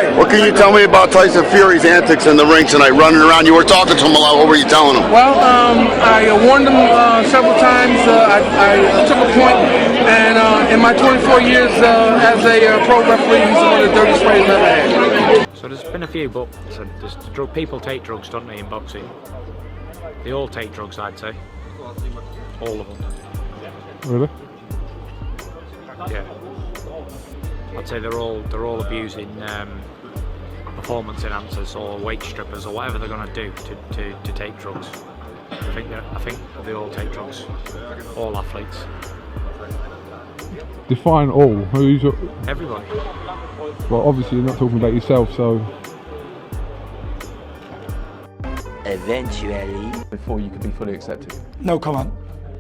Right. What can you tell me about Tyson Fury's antics in the ring tonight, running around? You were talking to him a lot. What were you telling him? Well, I warned him several times. I took a point, and in my 24 years as a pro referee, he's one of the dirtiest players I've ever had. So there's been a few, but people take drugs, don't they, in boxing? They all take drugs, I'd say. All of them. Really? Yeah. I'd say they're all abusing performance enhancers or weight strippers or whatever they're going to do to take drugs. I think they all take drugs. All athletes. Define all. Who's everybody? Well, obviously you're not talking about yourself, so. Eventually. Before you could be fully accepted. No comment.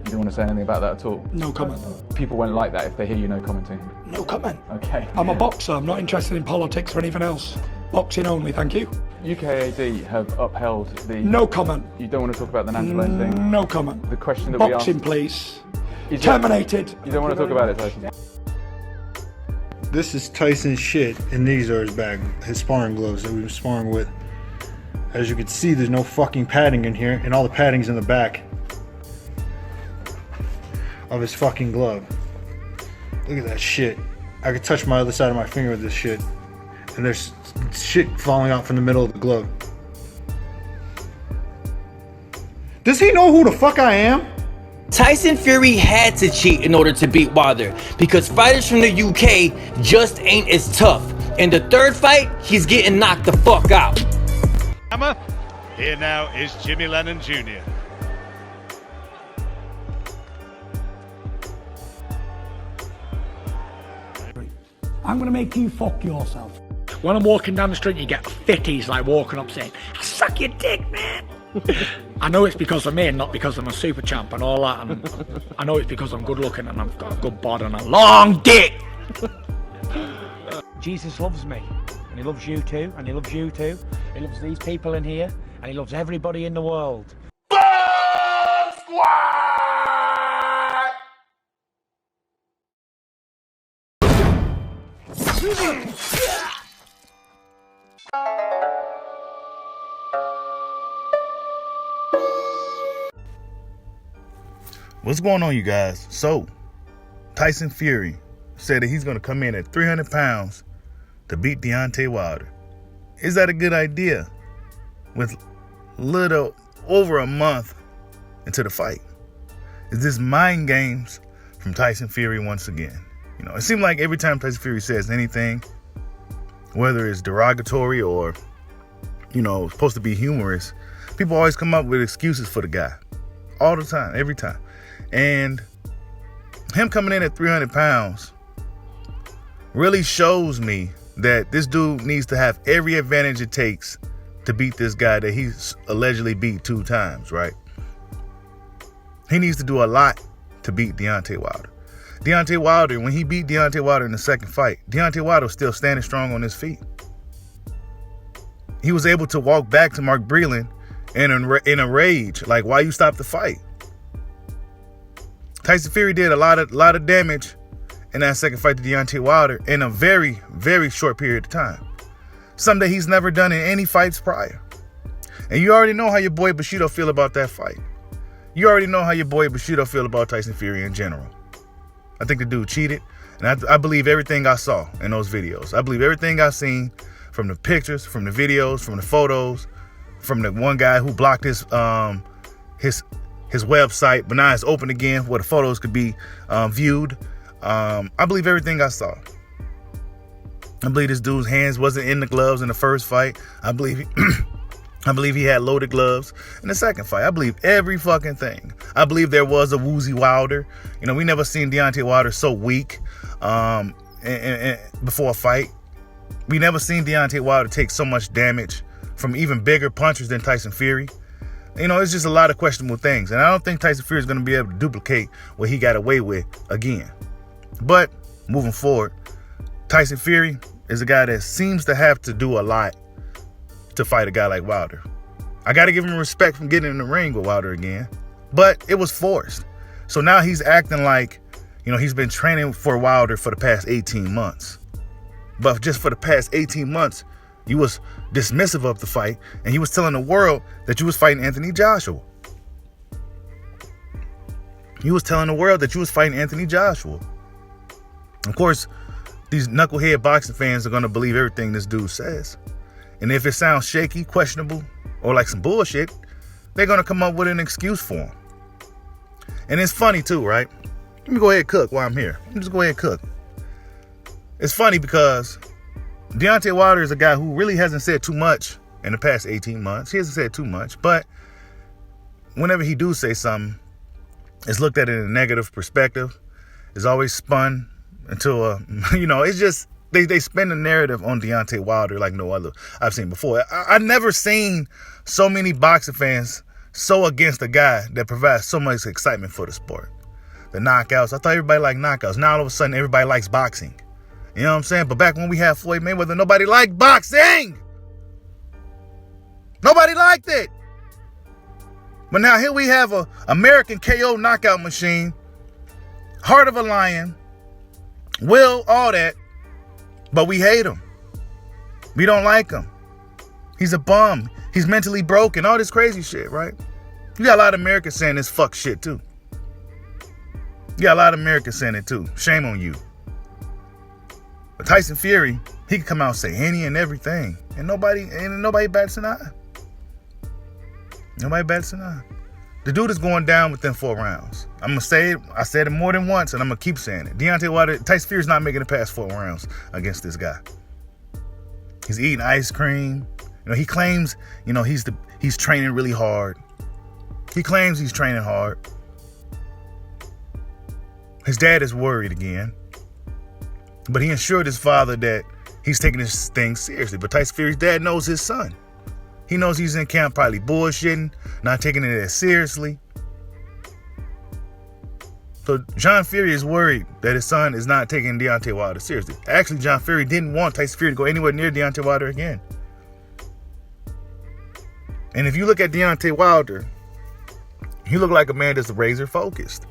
You don't want to say anything about that at all? No comment. People won't like that if they hear you no commenting. No comment. Okay. I'm a boxer. I'm not interested in politics or anything else. Boxing only, thank you. UKAD have upheld the... No comment. You don't want to talk about the Nantaland thing? No comment. The question that boxing, we asked... please. Terminated. You don't want to talk about it, Tyson? This is Tyson's shit, and these are his bag, his sparring gloves that we've been sparring with. As you can see, there's no fucking padding in here, and all the padding's in the back of his fucking glove. Look at that shit. I could touch my other side of my finger with this shit, and there's shit falling out from the middle of the glove. Does he know who the fuck I am? Tyson Fury had to cheat in order to beat Wilder because fighters from the UK just ain't as tough. In the third fight, he's getting knocked the fuck out. Here now is Jimmy Lennon Jr. I'm gonna make you fuck yourself. When I'm walking down the street, you get fitties like walking up saying, "I suck your dick, man." I know it's because of me and not because I'm a super champ and all that. And I know it's because I'm good looking and I've got a good bod and a long dick. Jesus loves me, and he loves you too, and he loves you too. He loves these people in here, and he loves everybody in the world. What's going on, you guys? So, Tyson Fury said that he's going to come in at 300 pounds to beat Deontay Wilder. Is that a good idea? With little over a month into the fight. Is this mind games from Tyson Fury once again? You know, it seems like every time Tyson Fury says anything, whether it's derogatory or, you know, supposed to be humorous, people always come up with excuses for the guy. All the time, every time. And him coming in at 300 pounds really shows me that this dude needs to have every advantage it takes to beat this guy that he's allegedly beat 2 times, right? He needs to do a lot to beat Deontay Wilder. Deontay Wilder, when he beat Deontay Wilder in the second fight, Deontay Wilder was still standing strong on his feet. He was able to walk back to Mark Breland in a rage, like, why you stop the fight? Tyson Fury did a lot of damage in that second fight to Deontay Wilder in a very, very short period of time. Something that he's never done in any fights prior. And you already know how your boy Bushido feel about that fight. You already know how your boy Bushido feel about Tyson Fury in general. I think the dude cheated, and I believe everything I saw in those videos. I believe everything I've seen from the pictures, from the videos, from the photos, from the one guy who blocked his website, but now it's open again where the photos could be viewed. I believe everything I saw. I believe this dude's hands wasn't in the gloves in the first fight. I believe he had loaded gloves in the second fight. I believe every fucking thing. I believe there was a woozy Wilder. You know, we never seen Deontay Wilder so weak and before a fight. We never seen Deontay Wilder take so much damage from even bigger punchers than Tyson Fury. You know, it's just a lot of questionable things. And I don't think Tyson Fury is going to be able to duplicate what he got away with again. But moving forward, Tyson Fury is a guy that seems to have to do a lot to fight a guy like Wilder. I got to give him respect from getting in the ring with Wilder again. But it was forced. So now he's acting like, you know, he's been training for Wilder for the past 18 months. But just for the past 18 months, you was dismissive of the fight, and you was telling the world that you was fighting Anthony Joshua. You was telling the world that you was fighting Anthony Joshua. Of course, these knucklehead boxing fans are going to believe everything this dude says. And if it sounds shaky, questionable, or like some bullshit, they're going to come up with an excuse for him. And it's funny too, right? Let me go ahead and cook while I'm here. Let me just go ahead and cook. It's funny because Deontay Wilder is a guy who really hasn't said too much in the past 18 months. He hasn't said too much, but whenever he do say something, it's looked at in a negative perspective. It's always spun until, it's just, they spin the narrative on Deontay Wilder like no other I've seen before. I've never seen so many boxing fans so against a guy that provides so much excitement for the sport. The knockouts. I thought everybody liked knockouts. Now all of a sudden everybody likes boxing. You know what I'm saying? But back when we had Floyd Mayweather, nobody liked boxing. Nobody liked it. But now here we have a American KO knockout machine, heart of a lion, will, all that, but we hate him. We don't like him. He's a bum. He's mentally broken. All this crazy shit, right? You got a lot of Americans saying this fuck shit too. You got a lot of Americans saying it too. Shame on you. But Tyson Fury, he can come out and say any and everything, and nobody bats an eye. Nobody bats an eye. The dude is going down within 4 rounds. I'm going to say it. I said it more than once, and I'm going to keep saying it. Deontay Wilder, Tyson Fury's not making it past 4 rounds against this guy. He's eating ice cream. He claims, he's training really hard. He claims he's training hard. His dad is worried again. But he assured his father that he's taking this thing seriously. But Tyson Fury's dad knows his son. He knows he's in camp probably bullshitting, not taking it as seriously. So John Fury is worried that his son is not taking Deontay Wilder seriously. Actually, John Fury didn't want Tyson Fury to go anywhere near Deontay Wilder again. And if you look at Deontay Wilder, he looked like a man that's razor focused.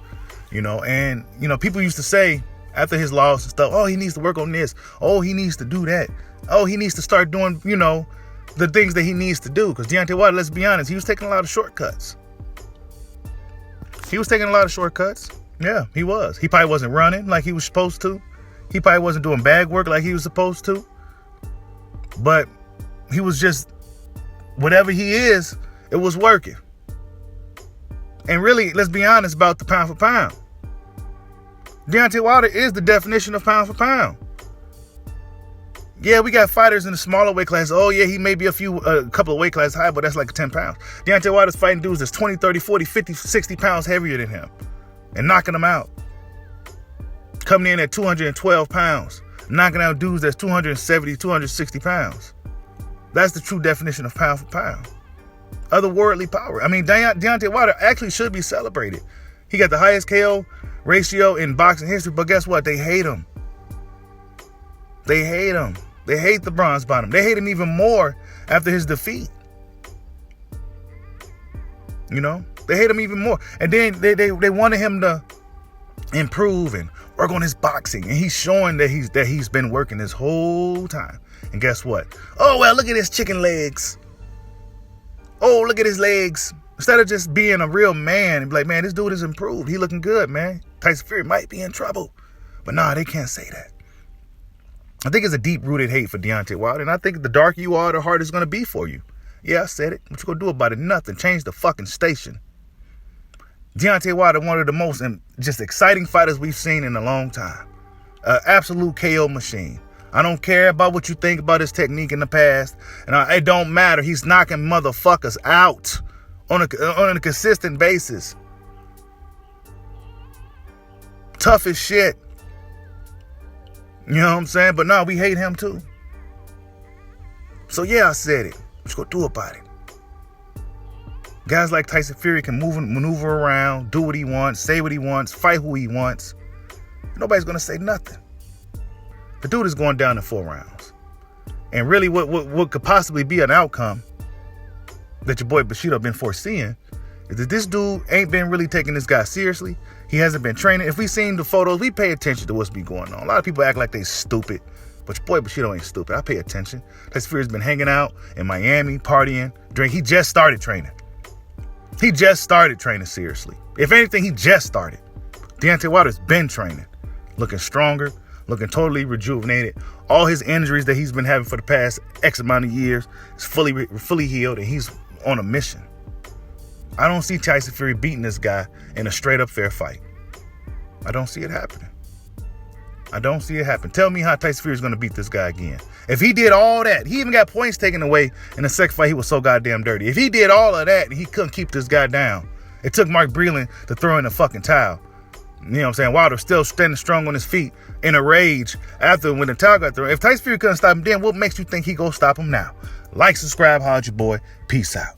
And people used to say after his loss and stuff, oh, he needs to work on this. Oh, he needs to do that. Oh, he needs to start doing, the things that he needs to do. Because Deontay Wilder, let's be honest, he was taking a lot of shortcuts. Yeah, he was. He probably wasn't running like he was supposed to. He probably wasn't doing bag work like he was supposed to. But he was just, whatever he is, it was working. And really, let's be honest about the pound for pound. Deontay Wilder is the definition of pound for pound. Yeah, we got fighters in the smaller weight class. Oh, yeah, he may be a couple of weight classes high, but that's like 10 pounds. Deontay Wilder's fighting dudes that's 20, 30, 40, 50, 60 pounds heavier than him and knocking them out. Coming in at 212 pounds, knocking out dudes that's 270, 260 pounds. That's the true definition of pound for pound. Otherworldly power. I mean, Deontay Wilder actually should be celebrated. He got the highest KO ratio in boxing history, but guess what? They hate him. They hate him. They hate the bronze bottom. They hate him even more after his defeat. They hate him even more. And then they wanted him to improve and work on his boxing. And he's showing that he's been working this whole time. And guess what? Oh, well, look at his chicken legs. Oh, look at his legs. Instead of just being a real man and be like, man, this dude is improved. He looking good, man. Tyson Fury might be in trouble. But nah, they can't say that. I think it's a deep-rooted hate for Deontay Wilder. And I think the darker you are, the harder it's going to be for you. Yeah, I said it. What you going to do about it? Nothing. Change the fucking station. Deontay Wilder, one of the most just exciting fighters we've seen in a long time. Absolute KO machine. I don't care about what you think about his technique in the past. And it don't matter. He's knocking motherfuckers out on a consistent basis. Tough as shit. You know what I'm saying? But no, we hate him too. So yeah, I said it. What you gonna do about it? Guys like Tyson Fury can maneuver around, do what he wants, say what he wants, fight who he wants. Nobody's gonna say nothing. The dude is going down in 4 rounds. And really what could possibly be an outcome that your boy Bushido been foreseeing is that this dude ain't been really taking this guy seriously. He hasn't been training. If we seen the photos, we pay attention to what's been going on. A lot of people act like they stupid. But your boy Bushido ain't stupid. I pay attention. Tyson Fury's been hanging out in Miami, partying, drink. He just started training. He just started training seriously. If anything, he just started. Deontay Wilder's been training, looking stronger, looking totally rejuvenated. All his injuries that he's been having for the past X amount of years is fully healed, and he's on a mission. I don't see Tyson Fury beating this guy in a straight up fair fight. I don't see it happening. I don't see it happen. Tell me how Tyson Fury is going to beat this guy again. If he did all that, he even got points taken away in the second fight. He was so goddamn dirty. If he did all of that and he couldn't keep this guy down, it took Mark Breland to throw in the fucking towel. You know what I'm saying? Wilder still standing strong on his feet in a rage after when the towel got thrown. If Tyson Fury couldn't stop him then, what makes you think he go stop him now? Like, subscribe, holla at your boy. Peace out.